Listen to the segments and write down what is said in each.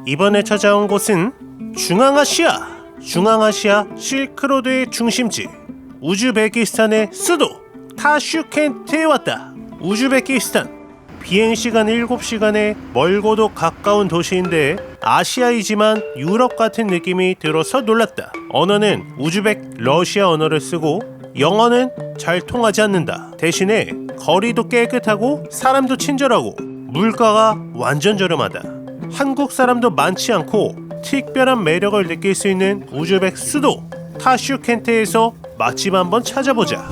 이번에 찾아온 곳은 중앙아시아 실크로드의 중심지 우즈베키스탄의 수도 타슈켄트에 왔다. 우즈베키스탄 비행시간 7시간에 멀고도 가까운 도시인데 아시아이지만 유럽 같은 느낌이 들어서 놀랐다. 언어는 우즈벡 러시아 언어를 쓰고 영어는 잘 통하지 않는다. 대신에 거리도 깨끗하고 사람도 친절하고 물가가 완전 저렴하다. 한국 사람도 많지 않고 특별한 매력을 느낄 수 있는 우즈벡 수도 타슈켄트에서 맛집 한번 찾아보자.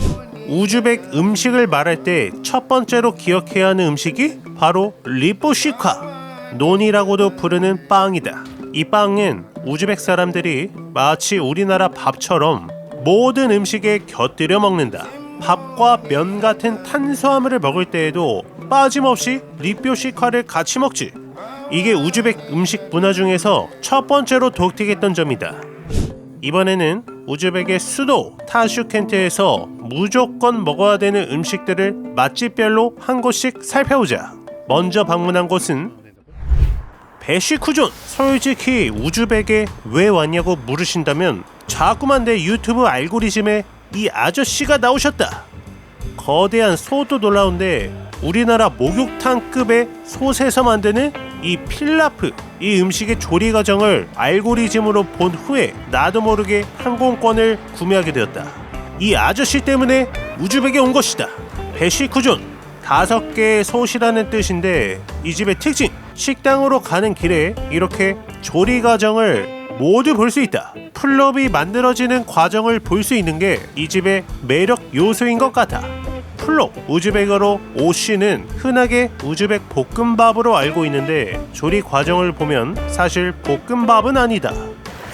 우즈벡 음식을 말할 때 첫 번째로 기억해야 하는 음식이 바로 리포시카, 논이라고도 부르는 빵이다. 이 빵은 우즈벡 사람들이 마치 우리나라 밥처럼 모든 음식에 곁들여 먹는다. 밥과 면 같은 탄수화물을 먹을 때에도 빠짐없이 리포시카를 같이 먹지. 이게 우즈벡 음식 문화 중에서 첫 번째로 독특했던 점이다. 이번에는 우즈벡의 수도 타슈켄트에서 무조건 먹어야 되는 음식들을 맛집별로 한 곳씩 살펴보자. 먼저 방문한 곳은 베시쿠존. 솔직히 우즈벡에 왜 왔냐고 물으신다면 자꾸만 내 유튜브 알고리즘에 이 아저씨가 나오셨다. 거대한 소도 놀라운데 우리나라 목욕탕급의 솥에서 만드는 이 필라프, 이 음식의 조리 과정을 알고리즘으로 본 후에 나도 모르게 항공권을 구매하게 되었다. 이 아저씨 때문에 우즈벡에 온 것이다. 베시쿠존, 5개의 솥이라는 뜻인데 이 집의 특징, 식당으로 가는 길에 이렇게 조리 과정을 모두 볼 수 있다. 플롭이 만들어지는 과정을 볼 수 있는 게 이 집의 매력 요소인 것 같아. 플롭, 우즈벡어로 오시는 흔하게 우즈벡 볶음밥으로 알고 있는데 조리 과정을 보면 사실 볶음밥은 아니다.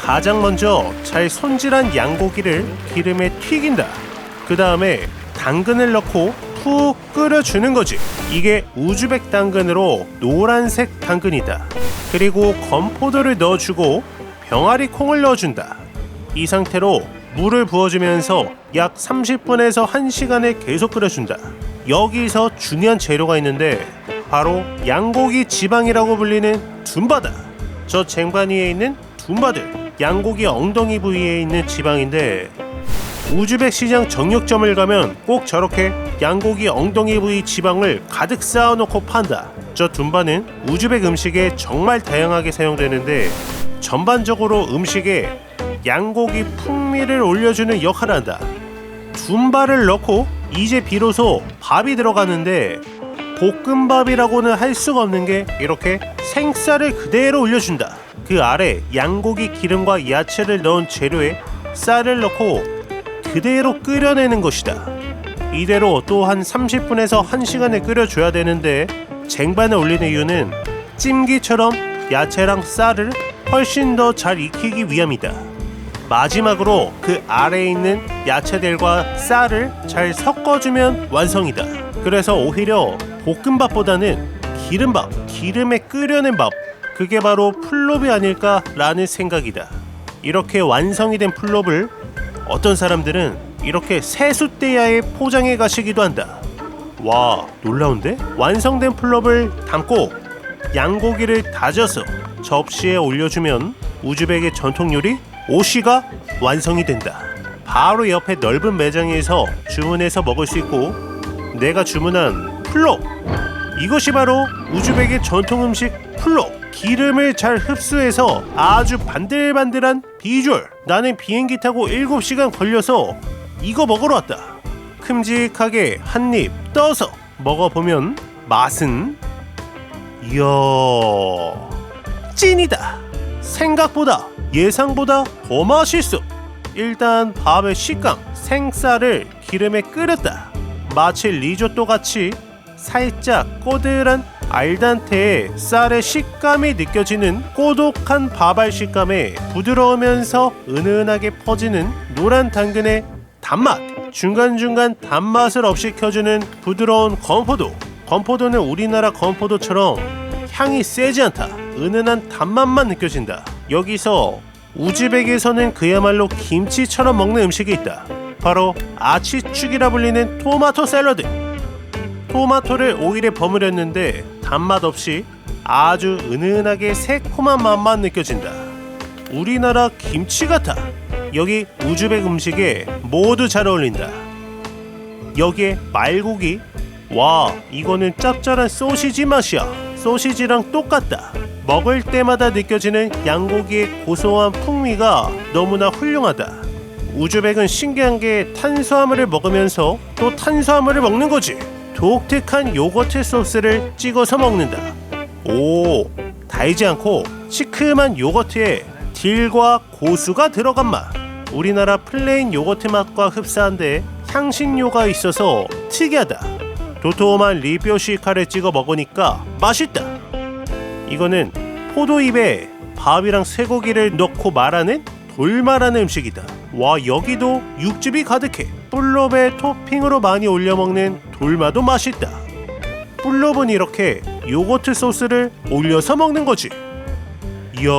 가장 먼저 잘 손질한 양고기를 기름에 튀긴다. 그 다음에 당근을 넣고 푹 끓여주는 거지. 이게 우즈벡 당근으로 노란색 당근이다. 그리고 건포도를 넣어주고 병아리 콩을 넣어준다. 이 상태로 물을 부어주면서 약 30분에서 1시간을 계속 끓여준다. 여기서 중요한 재료가 있는데 바로 양고기 지방이라고 불리는 둠바다. 저 쟁반 위에 있는 둠바들, 양고기 엉덩이 부위에 있는 지방인데 우즈벡 시장 정육점을 가면 꼭 저렇게 양고기 엉덩이 부위 지방을 가득 쌓아놓고 판다. 저 둠바는 우즈벡 음식에 정말 다양하게 사용되는데 전반적으로 음식에 양고기 풍미를 올려주는 역할을 한다. 둠바를 넣고 이제 비로소 밥이 들어가는데 볶음밥이라고는 할 수가 없는 게 이렇게 생쌀을 그대로 올려준다. 그 아래 양고기 기름과 야채를 넣은 재료에 쌀을 넣고 그대로 끓여내는 것이다. 이대로 또 한 30분에서 1시간을 끓여줘야 되는데 쟁반에 올리는 이유는 찜기처럼 야채랑 쌀을 훨씬 더 잘 익히기 위함이다. 마지막으로 그 아래에 있는 야채들과 쌀을 잘 섞어주면 완성이다. 그래서 오히려 볶음밥보다는 기름밥, 기름에 끓여낸 밥, 그게 바로 플롭이 아닐까라는 생각이다. 이렇게 완성이 된 플롭을 어떤 사람들은 이렇게 세숫대야에 포장해 가시기도 한다. 와, 놀라운데? 완성된 플롭을 담고 양고기를 다져서 접시에 올려주면 우즈벡의 전통 요리 오시가 완성이 된다. 바로 옆에 넓은 매장에서 주문해서 먹을 수 있고 내가 주문한 플롭, 이것이 바로 우즈벡의 전통 음식 플롭. 기름을 잘 흡수해서 아주 반들반들한 비주얼. 나는 비행기 타고 7시간 걸려서 이거 먹으러 왔다. 큼직하게 한 입 떠서 먹어보면 맛은 이야 찐이다. 생각보다 예상보다 더 맛있어. 일단 밥의 식감, 생쌀을 기름에 끓였다. 마치 리조또 같이 살짝 꼬들한 알단테의 쌀의 식감이 느껴지는 꼬독한 밥알 식감에 부드러우면서 은은하게 퍼지는 노란 당근의 단맛, 중간중간 단맛을 업시켜주는 부드러운 건포도. 건포도는 우리나라 건포도처럼 향이 세지 않다. 은은한 단맛만 느껴진다. 여기서 우즈벡에서는 그야말로 김치처럼 먹는 음식이 있다. 바로 아치축이라 불리는 토마토 샐러드. 토마토를 오일에 버무렸는데 단맛 없이 아주 은은하게 새콤한 맛만 느껴진다. 우리나라 김치 같아. 여기 우즈벡 음식에 모두 잘 어울린다. 여기에 말고기. 와, 이거는 짭짤한 소시지 맛이야. 소시지랑 똑같다. 먹을 때마다 느껴지는 양고기의 고소한 풍미가 너무나 훌륭하다. 우즈벡은 신기한 게 탄수화물을 먹으면서 또 탄수화물을 먹는 거지. 독특한 요거트 소스를 찍어서 먹는다. 오, 달지 않고 시큼한 요거트에 딜과 고수가 들어간 맛. 우리나라 플레인 요거트 맛과 흡사한데 향신료가 있어서 특이하다. 도톰한 리뼈시카를 찍어 먹으니까 맛있다. 이거는 포도잎에 밥이랑 쇠고기를 넣고 말하는 돌마라는 음식이다. 와, 여기도 육즙이 가득해. 뿔롭에 토핑으로 많이 올려 먹는 돌마도 맛있다. 뿔롭은 이렇게 요거트 소스를 올려서 먹는 거지. 이야,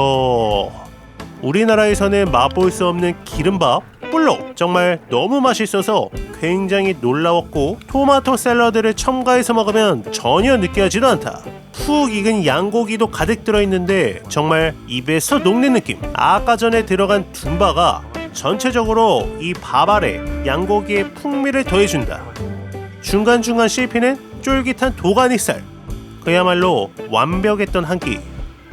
우리나라에서는 맛볼 수 없는 기름밥 뿔롭, 정말 너무 맛있어서 굉장히 놀라웠고, 토마토 샐러드를 첨가해서 먹으면 전혀 느끼하지도 않다. 푹 익은 양고기도 가득 들어있는데 정말 입에서 녹는 느낌. 아까 전에 들어간 둠바가 전체적으로 이 밥 아래 양고기의 풍미를 더해준다. 중간중간 씹히는 쫄깃한 도가니살. 그야말로 완벽했던 한 끼.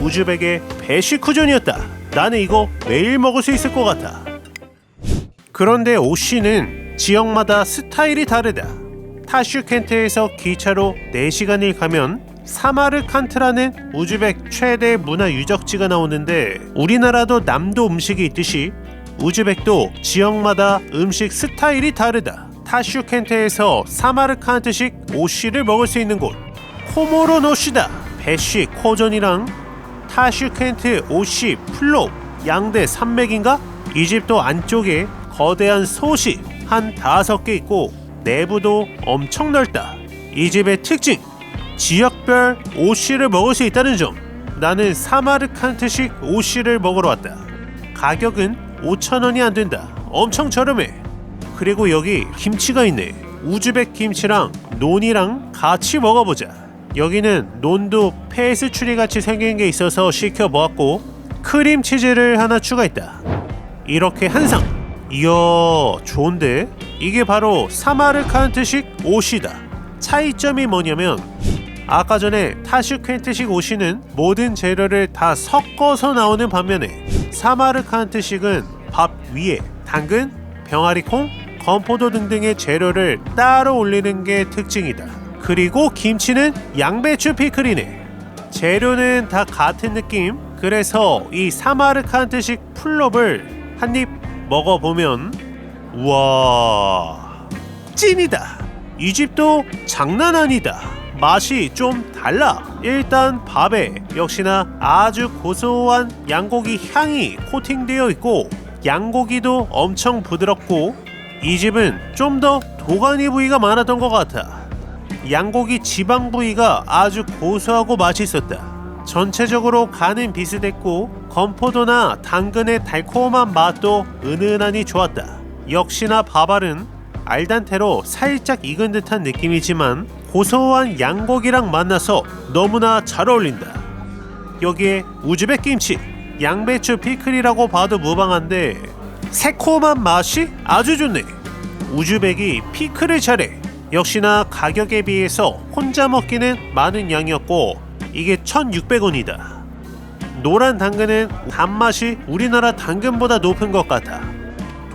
우즈벡의 배시쿠전이었다. 나는 이거 매일 먹을 수 있을 것 같아. 그런데 오시는 지역마다 스타일이 다르다. 타슈켄트에서 기차로 4시간을 가면 사마르칸트라는 우즈벡 최대 문화 유적지가 나오는데, 우리나라도 남도 음식이 있듯이 우즈벡도 지역마다 음식 스타일이 다르다. 타슈켄트에서 사마르칸트식 오시를 먹을 수 있는 곳, 코모론 오시다. 배시 코전이랑 타슈켄트 오시 플롭 양대 산맥인가? 이 집도 안쪽에 거대한 솥이 한 5개 있고 내부도 엄청 넓다. 이 집의 특징, 지역별 오시를 먹을 수 있다는 점. 나는 사마르칸트식 오시를 먹으러 왔다. 가격은 5,000원이 안 된다. 엄청 저렴해. 그리고 여기 김치가 있네. 우즈벡 김치랑 논이랑 같이 먹어보자. 여기는 논도 페스츄리 같이 생긴 게 있어서 시켜 먹었고, 크림치즈를 하나 추가했다. 이렇게 한 상. 이야, 좋은데? 이게 바로 사마르칸트식 오시다. 차이점이 뭐냐면, 아까 전에 타슈켄트식 오시는 모든 재료를 다 섞어서 나오는 반면에 사마르칸트식은 밥 위에 당근, 병아리콩, 건포도 등등의 재료를 따로 올리는 게 특징이다. 그리고 김치는 양배추 피클이네. 재료는 다 같은 느낌. 그래서 이 사마르칸트식 풀롭을 한입 먹어보면, 우와, 찐이다. 이 집도 장난 아니다. 맛이 좀 달라. 일단 밥에 역시나 아주 고소한 양고기 향이 코팅되어 있고, 양고기도 엄청 부드럽고, 이 집은 좀 더 도가니 부위가 많았던 것 같아. 양고기 지방 부위가 아주 고소하고 맛있었다. 전체적으로 간은 비슷했고 건포도나 당근의 달콤한 맛도 은은하니 좋았다. 역시나 밥알은 알단테로 살짝 익은 듯한 느낌이지만 고소한 양고기랑 만나서 너무나 잘 어울린다. 여기에 우즈벡 김치, 양배추 피클이라고 봐도 무방한데 새콤한 맛이 아주 좋네. 우즈벡이 피클을 잘해. 역시나 가격에 비해서 혼자 먹기는 많은 양이었고 이게 1,600원이다. 노란 당근은 단맛이 우리나라 당근보다 높은 것 같아.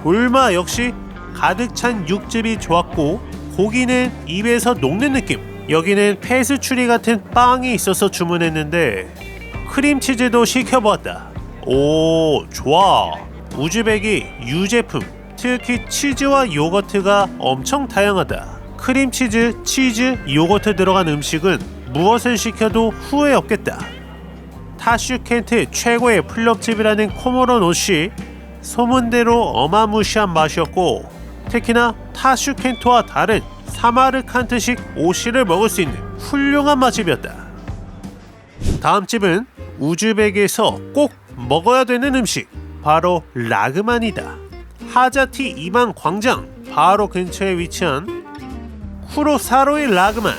돌마 역시 가득 찬 육즙이 좋았고 고기는 입에서 녹는 느낌. 여기는 페스츄리 같은 빵이 있어서 주문했는데 크림치즈도 시켜보았다. 오, 좋아. 우즈벡이 유제품, 특히 치즈와 요거트가 엄청 다양하다. 크림치즈, 치즈, 요거트 들어간 음식은 무엇을 시켜도 후회 없겠다. 타슈켄트 최고의 플럽집이라는 코모론 옷이 소문대로 어마무시한 맛이었고 특히나 타슈켄트와 다른 사마르칸트식 오시를 먹을 수 있는 훌륭한 맛집이었다. 다음 집은 우즈벡에서 꼭 먹어야 되는 음식, 바로 라그만이다. 하자티 이만 광장 바로 근처에 위치한 쿠로사로이 라그만.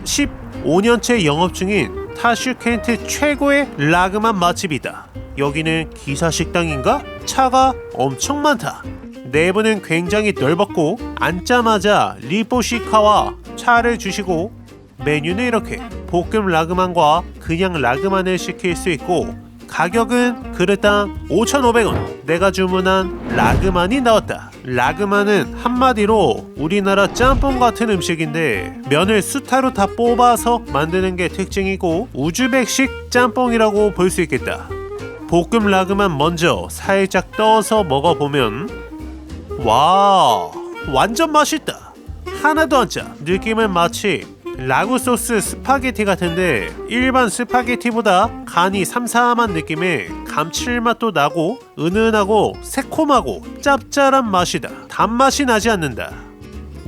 15년째 영업 중인 타슈켄트 최고의 라그만 맛집이다. 여기는 기사식당인가? 차가 엄청 많다. 내부는 굉장히 넓었고 앉자마자 리포시카와 차를 주시고 메뉴는 이렇게 볶음 라그만과 그냥 라그만을 시킬 수 있고 가격은 그릇당 5,500원. 내가 주문한 라그만이 나왔다. 라그만은 한마디로 우리나라 짬뽕 같은 음식인데 면을 수타로 다 뽑아서 만드는 게 특징이고 우즈벡식 짬뽕이라고 볼 수 있겠다. 볶음 라그만 먼저 살짝 떠서 먹어보면 와, 완전 맛있다. 하나도 안 짜. 느낌은 마치 라구 소스 스파게티 같은데 일반 스파게티보다 간이 삼삼한 느낌에 감칠맛도 나고 은은하고 새콤하고 짭짤한 맛이다. 단맛이 나지 않는다.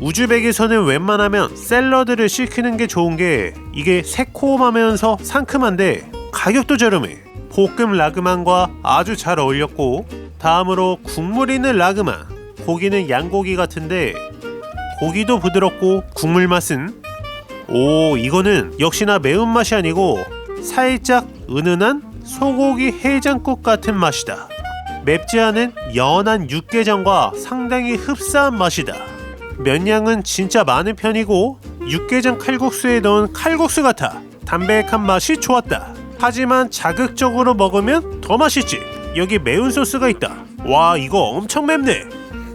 우즈벡에서는 웬만하면 샐러드를 시키는 게 좋은 게 이게 새콤하면서 상큼한데 가격도 저렴해. 볶음 라그만과 아주 잘 어울렸고 다음으로 국물 있는 라그만. 고기는 양고기 같은데 고기도 부드럽고 국물 맛은 이거는 역시나 매운맛이 아니고 살짝 은은한 소고기 해장국 같은 맛이다. 맵지 않은 연한 육개장과 상당히 흡사한 맛이다. 면양은 진짜 많은 편이고 육개장 칼국수에 넣은 칼국수 같아. 담백한 맛이 좋았다. 하지만 자극적으로 먹으면 더 맛있지. 여기 매운 소스가 있다. 와, 이거 엄청 맵네.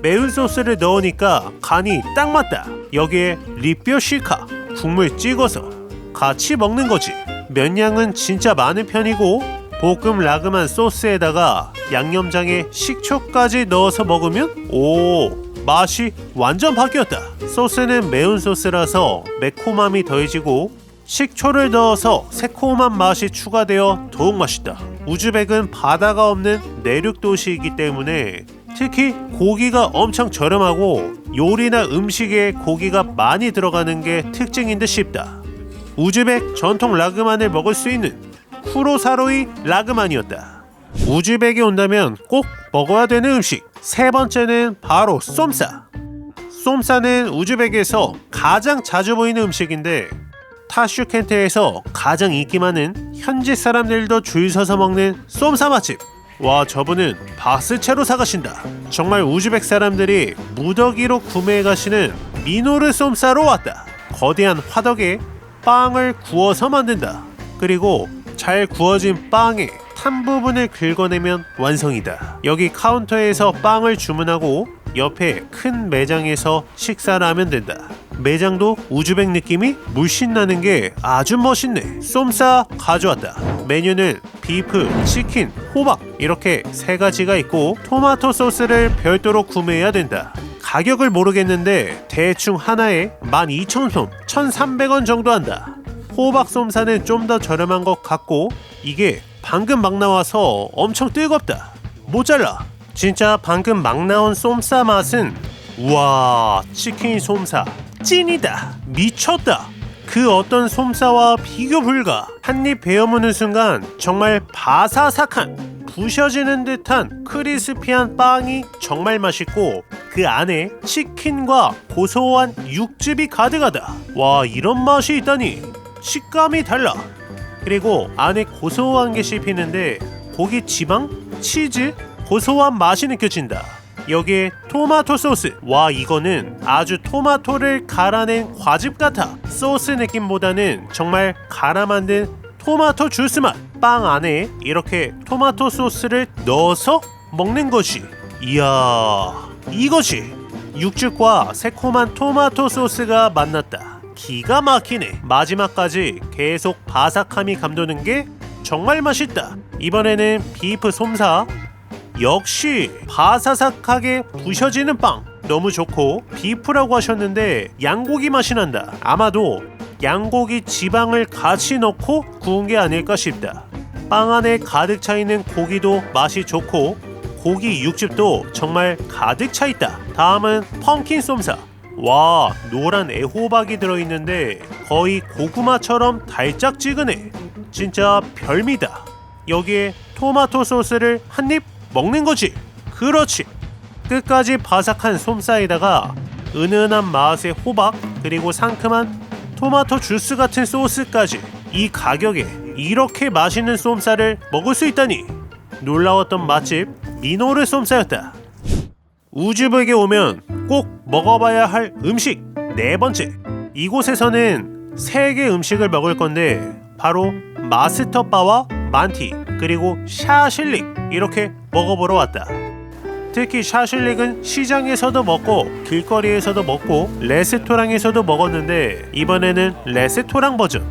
매운 소스를 넣으니까 간이 딱 맞다. 여기에 리뼈시카 국물 찍어서 같이 먹는 거지. 면양은 진짜 많은 편이고 볶음 라그만 소스에다가 양념장에 식초까지 넣어서 먹으면 맛이 완전 바뀌었다. 소스는 매운 소스라서 매콤함이 더해지고 식초를 넣어서 새콤한 맛이 추가되어 더욱 맛있다. 우즈벡은 바다가 없는 내륙 도시이기 때문에 특히 고기가 엄청 저렴하고 요리나 음식에 고기가 많이 들어가는 게 특징인 듯 싶다. 우즈벡 전통 라그만을 먹을 수 있는 쿠로사로이 라그만이었다. 우즈벡에 온다면 꼭 먹어야 되는 음식. 세 번째는 바로 쏨싸. 쏨싸는 우즈벡에서 가장 자주 보이는 음식인데 타슈켄트에서 가장 인기 많은 현지 사람들도 줄 서서 먹는 쏨싸 맛집. 와, 저분은 박스채로 사가신다. 정말 우즈벡 사람들이 무더기로 구매해 가시는 미노르 쏨싸로 왔다. 거대한 화덕에 빵을 구워서 만든다. 그리고 잘 구워진 빵에 탄 부분을 긁어내면 완성이다. 여기 카운터에서 빵을 주문하고 옆에 큰 매장에서 식사를 하면 된다. 매장도 우즈벡 느낌이 물씬 나는 게 아주 멋있네. 쏨싸 가져왔다. 메뉴는 비프, 치킨, 호박 이렇게 세 가지가 있고 토마토 소스를 별도로 구매해야 된다. 가격을 모르겠는데 대충 하나에 12,000원, 1,300원 정도 한다. 호박 쏨싸는 좀 더 저렴한 것 같고 이게 방금 막 나와서 엄청 뜨겁다. 모자라. 진짜 방금 막 나온 쏨싸 맛은 우와, 치킨 쏨싸 찐이다. 미쳤다. 그 어떤 쏨싸와 비교 불가. 한입 베어무는 순간 정말 바사삭한 부셔지는 듯한 크리스피한 빵이 정말 맛있고 그 안에 치킨과 고소한 육즙이 가득하다. 와, 이런 맛이 있다니. 식감이 달라. 그리고 안에 고소한 게 씹히는데 고기 지방, 치즈, 고소한 맛이 느껴진다. 여기에 토마토 소스. 와, 이거는 아주 토마토를 갈아낸 과즙 같아. 소스 느낌보다는 정말 갈아 만든 토마토 주스 맛. 빵 안에 이렇게 토마토 소스를 넣어서 먹는 것이, 이야, 이것이 육즙과 새콤한 토마토 소스가 만났다. 기가 막히네. 마지막까지 계속 바삭함이 감도는 게 정말 맛있다. 이번에는 비프 쏨싸. 역시 바사삭하게 부셔지는 빵 너무 좋고, 비프라고 하셨는데 양고기 맛이 난다. 아마도 양고기 지방을 같이 넣고 구운 게 아닐까 싶다. 빵 안에 가득 차있는 고기도 맛이 좋고 고기 육즙도 정말 가득 차있다. 다음은 펌킨 쏨싸. 와, 노란 애호박이 들어있는데 거의 고구마처럼 달짝지근해. 진짜 별미다. 여기에 토마토 소스를 한입 먹는 거지. 그렇지. 끝까지 바삭한 쏨싸에다가 은은한 맛의 호박 그리고 상큼한 토마토 주스 같은 소스까지. 이 가격에 이렇게 맛있는 쏨쌀을 먹을 수 있다니 놀라웠던 맛집 미노르 쏨쌀이었다. 우즈벡에 오면 꼭 먹어봐야 할 음식 네 번째, 이곳에서는 세 개 음식을 먹을 건데 바로 마스터바와 만티 그리고 샤실릭 이렇게 먹어보러 왔다. 특히 샤실릭은 시장에서도 먹고 길거리에서도 먹고 레스토랑에서도 먹었는데 이번에는 레스토랑 버전.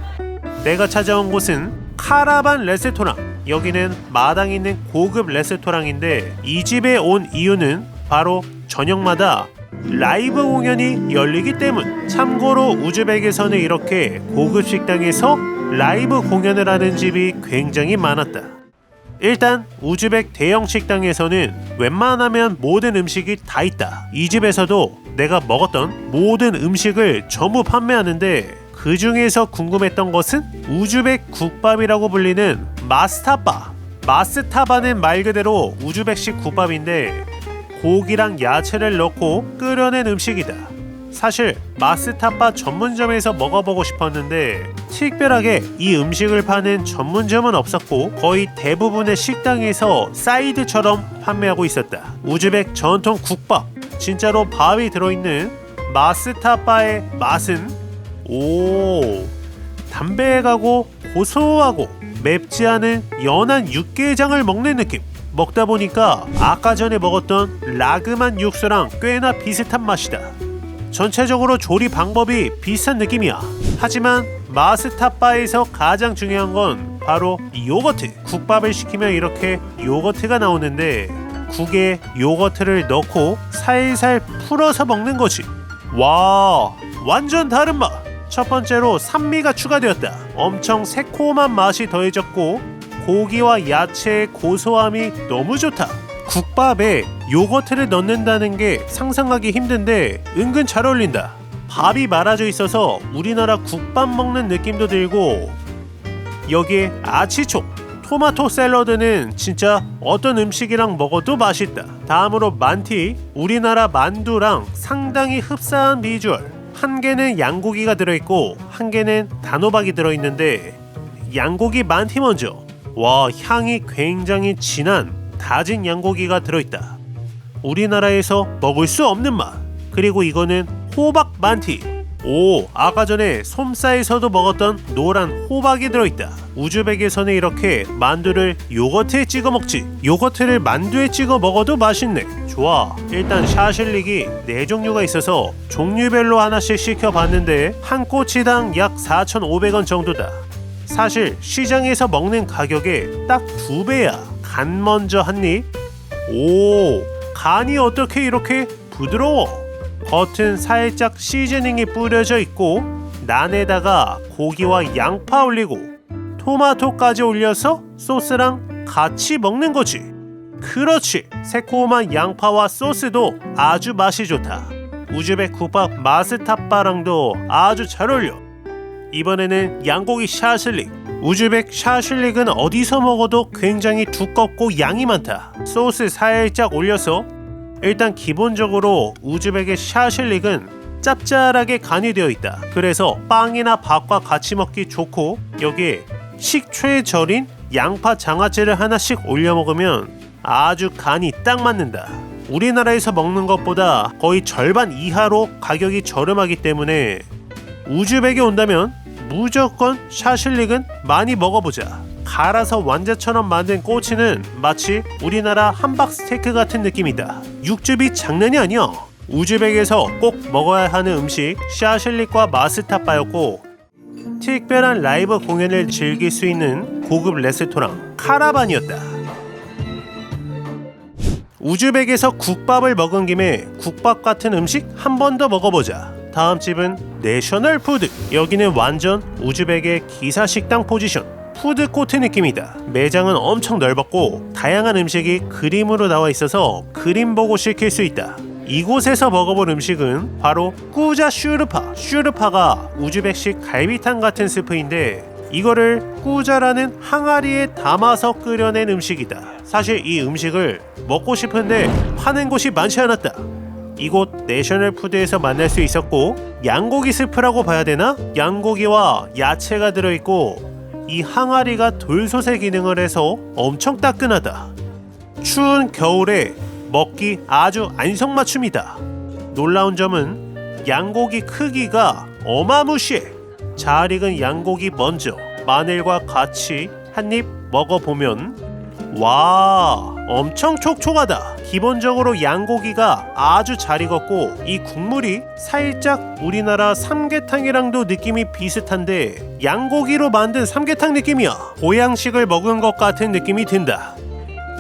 내가 찾아온 곳은 카라반 레스토랑. 여기는 마당 있는 고급 레스토랑인데 이 집에 온 이유는 바로 저녁마다 라이브 공연이 열리기 때문. 참고로 우즈벡에서는 이렇게 고급 식당에서 라이브 공연을 하는 집이 굉장히 많았다. 일단 우즈벡 대형 식당에서는 웬만하면 모든 음식이 다 있다. 이 집에서도 내가 먹었던 모든 음식을 전부 판매하는데 그 중에서 궁금했던 것은 우즈벡 국밥이라고 불리는 마스타바. 마스타바는 말 그대로 우즈벡식 국밥인데 고기랑 야채를 넣고 끓여낸 음식이다. 사실 마스타바 전문점에서 먹어보고 싶었는데 특별하게 이 음식을 파는 전문점은 없었고 거의 대부분의 식당에서 사이드처럼 판매하고 있었다. 우즈벡 전통 국밥, 진짜로 밥이 들어있는 마스타바의 맛은 담백하고 고소하고 맵지 않은 연한 육개장을 먹는 느낌. 먹다 보니까 아까 전에 먹었던 라그만 육수랑 꽤나 비슷한 맛이다. 전체적으로 조리 방법이 비슷한 느낌이야. 하지만 마스타바에서 가장 중요한 건 바로 요거트. 국밥을 시키면 이렇게 요거트가 나오는데 국에 요거트를 넣고 살살 풀어서 먹는 거지. 와, 완전 다른 맛. 첫 번째로 산미가 추가되었다. 엄청 새콤한 맛이 더해졌고 고기와 야채의 고소함이 너무 좋다. 국밥에 요거트를 넣는다는 게 상상하기 힘든데 은근 잘 어울린다. 밥이 말아져 있어서 우리나라 국밥 먹는 느낌도 들고 여기에 아치촉, 토마토 샐러드는 진짜 어떤 음식이랑 먹어도 맛있다. 다음으로 만티, 우리나라 만두랑 상당히 흡사한 비주얼. 한 개는 양고기가 들어있고 한 개는 단호박이 들어있는데 양고기 만티 먼저. 와, 향이 굉장히 진한 다진 양고기가 들어있다. 우리나라에서 먹을 수 없는 맛. 그리고 이거는 호박 만티. 아까 전에 솜사에서도 먹었던 노란 호박이 들어있다. 우즈벡에서는 이렇게 만두를 요거트에 찍어 먹지. 요거트를 만두에 찍어 먹어도 맛있네. 좋아. 일단 샤실릭이 4종류가 있어서 종류별로 하나씩 시켜봤는데 한 꼬치당 약 4,500원 정도다. 사실 시장에서 먹는 가격에 딱 2배야. 간 먼저 한 입. 간이 어떻게 이렇게 부드러워. 겉은 살짝 시즈닝이 뿌려져 있고 난에다가 고기와 양파 올리고 토마토까지 올려서 소스랑 같이 먹는 거지. 그렇지. 새콤한 양파와 소스도 아주 맛이 좋다. 우즈벡 국밥 마스타바랑도 아주 잘 어울려. 이번에는 양고기 샤실릭. 우즈벡 샤실릭은 어디서 먹어도 굉장히 두껍고 양이 많다. 소스 살짝 올려서 일단 기본적으로 우즈벡의 샤실릭은 짭짤하게 간이 되어 있다. 그래서 빵이나 밥과 같이 먹기 좋고 여기에 식초에 절인 양파 장아찌를 하나씩 올려 먹으면 아주 간이 딱 맞는다. 우리나라에서 먹는 것보다 거의 절반 이하로 가격이 저렴하기 때문에 우즈벡에 온다면 무조건 샤실릭은 많이 먹어보자. 갈아서 완자처럼 만든 꼬치는 마치 우리나라 함박 스테이크 같은 느낌이다. 육즙이 장난이 아니야. 우즈벡에서 꼭 먹어야 하는 음식 샤실릭과 마스타바였고 특별한 라이브 공연을 즐길 수 있는 고급 레스토랑 카라반이었다. 우즈벡에서 국밥을 먹은 김에 국밥 같은 음식 한 번 더 먹어보자. 다음 집은 내셔널 푸드. 여기는 완전 우즈벡의 기사식당 포지션. 푸드코트 느낌이다. 매장은 엄청 넓었고 다양한 음식이 그림으로 나와 있어서 그림 보고 시킬 수 있다. 이곳에서 먹어본 음식은 바로 꾸자 슈르파. 슈르파가 우즈벡식 갈비탕 같은 스프인데 이거를 꾸자라는 항아리에 담아서 끓여낸 음식이다. 사실 이 음식을 먹고 싶은데 파는 곳이 많지 않았다. 이곳 내셔널 푸드에서 만날 수 있었고 양고기 스프라고 봐야 되나? 양고기와 야채가 들어있고 이 항아리가 돌솥의 기능을 해서 엄청 따끈하다. 추운 겨울에 먹기 아주 안성맞춤이다. 놀라운 점은 양고기 크기가 어마무시해. 잘 익은 양고기 먼저 마늘과 같이 한입 먹어보면 와, 엄청 촉촉하다. 기본적으로 양고기가 아주 잘 익었고 이 국물이 살짝 우리나라 삼계탕이랑도 느낌이 비슷한데 양고기로 만든 삼계탕 느낌이야. 보양식을 먹은 것 같은 느낌이 든다.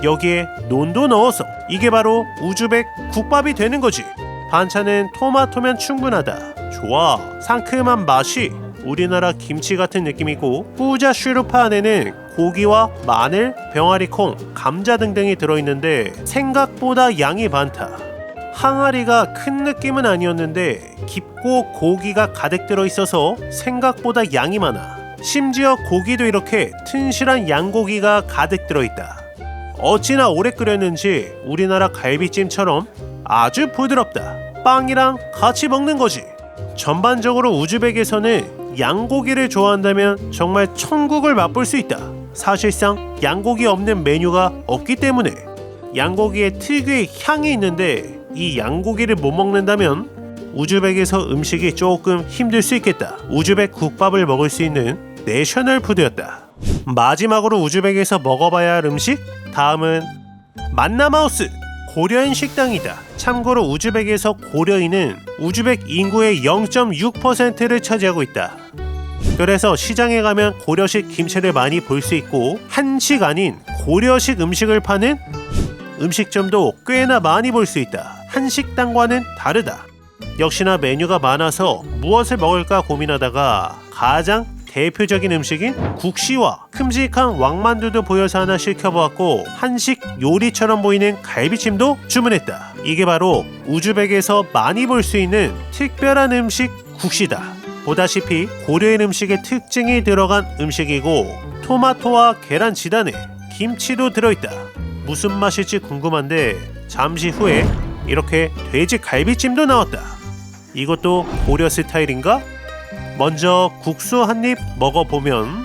여기에 논도 넣어서 이게 바로 우즈벡 국밥이 되는 거지. 반찬은 토마토면 충분하다. 좋아. 상큼한 맛이 우리나라 김치 같은 느낌이고 후자 슈르파 안에는 고기와 마늘, 병아리콩, 감자 등등이 들어있는데 생각보다 양이 많다. 항아리가 큰 느낌은 아니었는데 깊고 고기가 가득 들어있어서 생각보다 양이 많아. 심지어 고기도 이렇게 튼실한 양고기가 가득 들어있다. 어찌나 오래 끓였는지 우리나라 갈비찜처럼 아주 부드럽다. 빵이랑 같이 먹는 거지. 전반적으로 우즈벡에서는 양고기를 좋아한다면 정말 천국을 맛볼 수 있다. 사실상 양고기 없는 메뉴가 없기 때문에. 양고기의 특유의 향이 있는데 이 양고기를 못 먹는다면 우즈벡에서 음식이 조금 힘들 수 있겠다. 우즈벡 국밥을 먹을 수 있는 내셔널 푸드였다. 마지막으로 우즈벡에서 먹어봐야 할 음식, 다음은 만나마우스 고려인 식당이다. 참고로 우즈벡에서 고려인은 우즈벡 인구의 0.6%를 차지하고 있다. 그래서 시장에 가면 고려식 김치를 많이 볼 수 있고 한식 아닌 고려식 음식을 파는 음식점도 꽤나 많이 볼 수 있다. 한식당과는 다르다. 역시나 메뉴가 많아서 무엇을 먹을까 고민하다가 가장 대표적인 음식인 국시와 큼직한 왕만두도 보여서 하나 시켜보았고 한식 요리처럼 보이는 갈비찜도 주문했다. 이게 바로 우즈벡에서 많이 볼 수 있는 특별한 음식 국시다. 보다시피 고려인 음식의 특징이 들어간 음식이고 토마토와 계란 지단에 김치도 들어있다. 무슨 맛일지 궁금한데 잠시 후에 이렇게 돼지 갈비찜도 나왔다. 이것도 고려 스타일인가? 먼저 국수 한입 먹어보면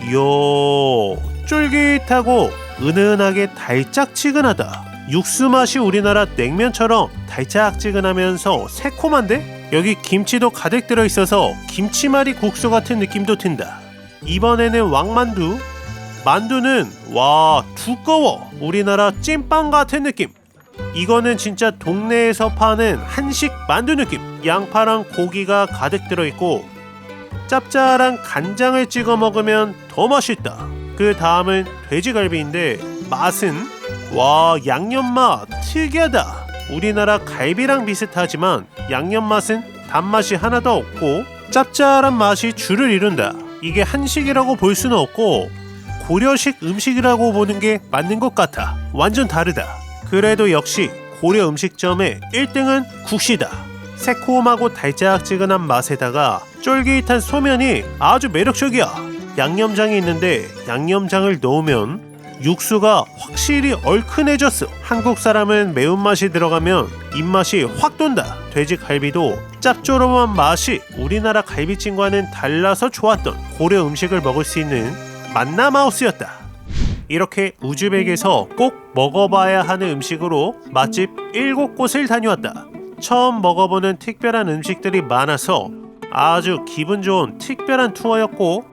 이야, 쫄깃하고 은은하게 달짝지근하다. 육수 맛이 우리나라 냉면처럼 달짝지근하면서 새콤한데 여기 김치도 가득 들어있어서 김치말이 국수 같은 느낌도 든다. 이번에는 왕만두. 만두는 와, 두꺼워. 우리나라 찐빵 같은 느낌. 이거는 진짜 동네에서 파는 한식 만두 느낌. 양파랑 고기가 가득 들어있고 짭짤한 간장을 찍어 먹으면 더 맛있다. 그 다음은 돼지갈비인데 맛은 와, 양념맛 특이하다. 우리나라 갈비랑 비슷하지만 양념 맛은 단맛이 하나도 없고 짭짤한 맛이 주를 이룬다. 이게 한식이라고 볼 수는 없고 고려식 음식이라고 보는 게 맞는 것 같아. 완전 다르다. 그래도 역시 고려 음식점의 1등은 국시다. 새콤하고 달짝지근한 맛에다가 쫄깃한 소면이 아주 매력적이야. 양념장이 있는데 양념장을 넣으면 육수가 확실히 얼큰해졌어. 한국 사람은 매운맛이 들어가면 입맛이 확 돈다. 돼지갈비도 짭조름한 맛이 우리나라 갈비찜과는 달라서 좋았던 고려 음식을 먹을 수 있는 만나마우스였다. 이렇게 우즈벡에서 꼭 먹어봐야 하는 음식으로 맛집 7곳을 다녀왔다. 처음 먹어보는 특별한 음식들이 많아서 아주 기분 좋은 특별한 투어였고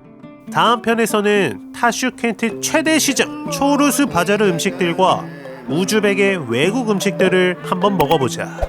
다음 편에서는 타슈켄트 최대 시장 초루스 바자르 음식들과 우즈벡의 외국 음식들을 한번 먹어보자.